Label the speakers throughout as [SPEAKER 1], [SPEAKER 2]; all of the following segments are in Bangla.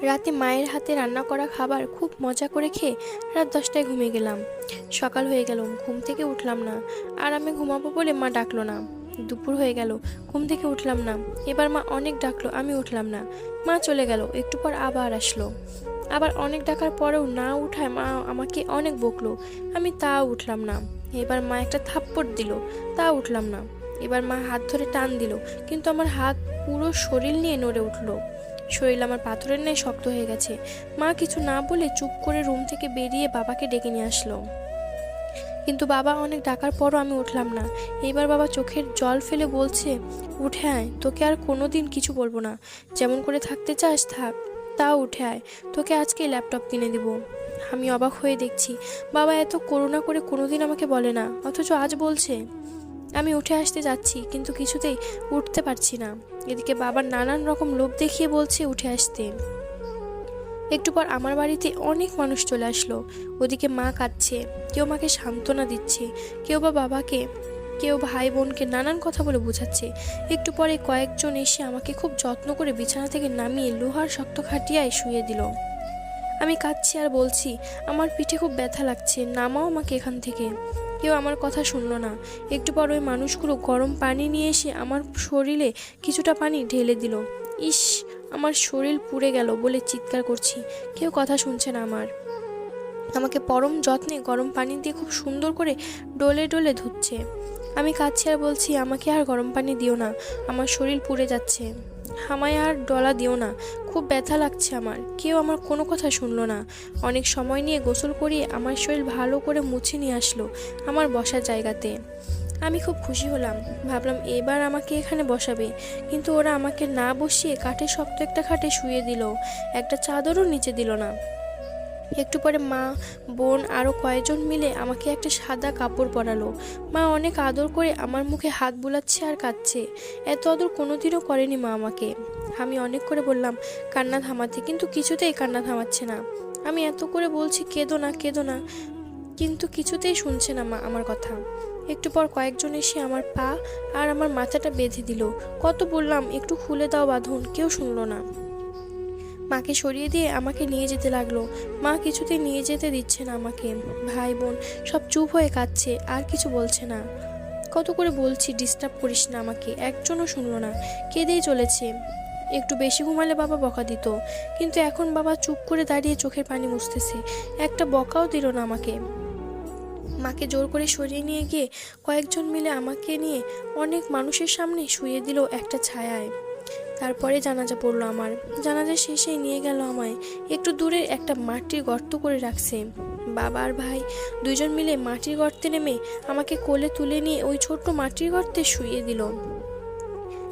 [SPEAKER 1] রাতে মায়ের হাতে রান্না করা খাবার খুব মজা করে খেয়ে রাত 10টায় ঘুমিয়ে গেলাম। সকাল হয়ে গেল, ঘুম থেকে উঠলাম না। আর আমি ঘুমাবো বলে মা ডাকলো না। দুপুর হয়ে গেল, ঘুম থেকে উঠলাম না। এবার মা অনেক ডাকলো, আমি উঠলাম না। মা চলে গেল, একটু পর আবার আসলো। আবার অনেক ডাকার পরেও না উঠায় মা আমাকে অনেক বকলো, আমি তাও উঠলাম না। এবার মা একটা থাপ্পড় দিল, তাও উঠলাম না। এবার মা হাত ধরে টান দিল, কিন্তু আমার হাত পুরো শরীর নিয়ে নড়ে উঠলো। শরীর আমার পাথরের ন্যায় শক্ত হয়ে গেছে। মা কিছু না বলে চুপ করে রুম থেকে বেরিয়ে বাবাকে ডেকে নিয়ে আসলো। কিন্তু বাবা অনেক ডাকার পরও আমি উঠলাম না। এবার বাবা চোখের জল ফেলে বলছে, উঠে আয়, তোকে আর কোনোদিন কিছু বলবো না। যেমন করে থাকতে চাস থাক, তাও উঠে আয়, তোকে আজকে ল্যাপটপ কিনে দিব। আমি অবাক হয়ে দেখছি, বাবা এত করুণা করে কোনোদিন আমাকে বলে না, অথচ আজ বলছে। আমি উঠে আসতে যাচ্ছি, কিন্তু কিছুতেই উঠতে পারছি না। এদিকে বাবার নানান রকম লোভ দেখিয়ে বলছে উঠে আসতে। একটু পর আমার বাড়িতে অনেক মানুষ চলে আসলো। ওদিকে মা কাঁদছে, কেউ মাকে সান্ত্বনা দিচ্ছে, কেউ বা বাবাকে, কেউ ভাই বোনকে নানান কথা বলে বোঝাচ্ছে। একটু পরে কয়েকজন এসে আমাকে খুব যত্ন করে বিছানা থেকে নামিয়ে লোহার শক্ত খাটিয়ায় শুয়ে দিল। আমি কাঁদছি আর বলছি, আমার পিঠে খুব ব্যথা লাগছে, নামাও আমাকে এখান থেকে। কেউ আমার কথা শুনলো না। একটু পর ওই মানুষগুলো গরম পানি নিয়ে এসে আমার শরীরে কিছুটা পানি ঢেলে দিল। ইস, আমার শরীর পুড়ে গেল বলে চিৎকার করছি, কেউ কথা শুনছে না আমার। আমাকে পরম যত্নে গরম পানি দিয়ে খুব সুন্দর করে ডলে ডলে ধুচ্ছে। আমি কাঁদছি আর বলছি, আমাকে আর গরম পানি দিও না, আমার শরীর পুড়ে যাচ্ছে। আমায় আর ডলা দিও না, খুব ব্যথা লাগছে আমার। কেউ আমার কোনো কথা শুনলো না। অনেক সময় নিয়ে গোসল করিয়ে আমার শরীর ভালো করে মুছে নিয়ে আসলো আমার বসার জায়গাতে। আমি খুব খুশি হলাম, ভাবলাম এবার আমাকে এখানে বসাবে। কিন্তু ওরা আমাকে না বসিয়ে কাঠের শক্ত একটা খাটে শুয়ে দিল, একটা চাদরও নিচে দিল না। একটু পরে মা, বোন আরও কয়েকজন মিলে আমাকে একটা সাদা কাপড় পরালো। মা অনেক আদর করে আমার মুখে হাত বুলাচ্ছে আর কাঁদছে। এত আদর কোনোদিনও করেনি মা আমাকে। আমি অনেক করে বললাম কান্না থামাতে, কিন্তু কিছুতেই কান্না থামাচ্ছে না। আমি এত করে বলছি কেঁদো না, কেঁদো না, কিন্তু কিছুতেই শুনছে না মা আমার কথা। একটু পর কয়েকজন এসে আমার পা আর আমার মাথাটা বেঁধে দিল। কত বললাম একটু খুলে দাও বাঁধন, কেউ শুনলো না। মাকে সরিয়ে দিয়ে আমাকে নিয়ে যেতে লাগলো। মা কিছুতেই নিয়ে যেতে দিচ্ছে না আমাকে। ভাই বোন সব চুপ হয়ে কাঁদছে, আর কিছু বলছে না। কত করে বলছি ডিস্টার্ব করিস না আমাকে, একজনও শুনলো না, কেঁদেই চলেছে। একটু বেশি ঘুমালে বাবা বকা দিত, কিন্তু এখন বাবা চুপ করে দাঁড়িয়ে চোখের পানি মুছতেছে, একটা বকাও দিল না আমাকে। মাকে জোর করে সরিয়ে নিয়ে গিয়ে কয়েকজন মিলে আমাকে নিয়ে অনেক মানুষের সামনে শুয়ে দিল একটা ছায়ায়। তারপরে জানাজা পড়লো আমার। জানাজা শেষে নিয়ে গেল আমায় একটু দূরে একটা মাটির গর্ত করে রাখছে। বাবা আর ভাই দুজন মিলে মাটির গর্তে নেমে আমাকে কোলে তুলে নিয়ে ওই ছোট্ট মাটির গর্তে শুইয়ে দিল।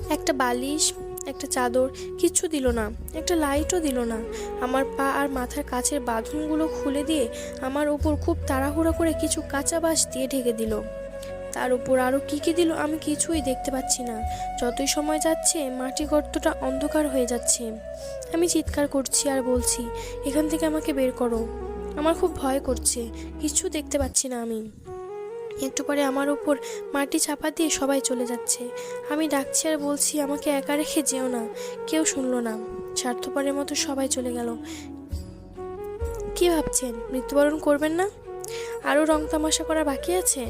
[SPEAKER 1] একটা বালিশ, একটা চাদর, কিচ্ছু দিল না, একটা লাইটও দিল না। আমার পা আর মাথার কাছের বাঁধনগুলো খুলে দিয়ে আমার উপর খুব তাড়াহুড়া করে কিছু কাঁচা বাঁশ দিয়ে ঢেকে দিল। তার উপর আরো কি কি দিল আমি কিছুই দেখতে পাচ্ছি না। যতই সময় যাচ্ছে মাটি গর্তটা অন্ধকার হয়ে যাচ্ছে। আমি চিৎকার করছি আর বলছি, এখান থেকে আমাকে বের করো, আমার খুব ভয় করছে, কিছু দেখতে পাচ্ছি না আমি। একটু পরে আমার উপর মাটি চাপা দিয়ে সবাই চলে যাচ্ছে। আমি ডাকছি আর বলছি, আমাকে একা রেখে যেও না। কেউ শুনলো না। স্বার্থপরের মতো সবাই চলে গেল। কি ভাবছেন, মৃত্যুবরণ করবেন না? আরো রং তামাশা করা বাকি আছে?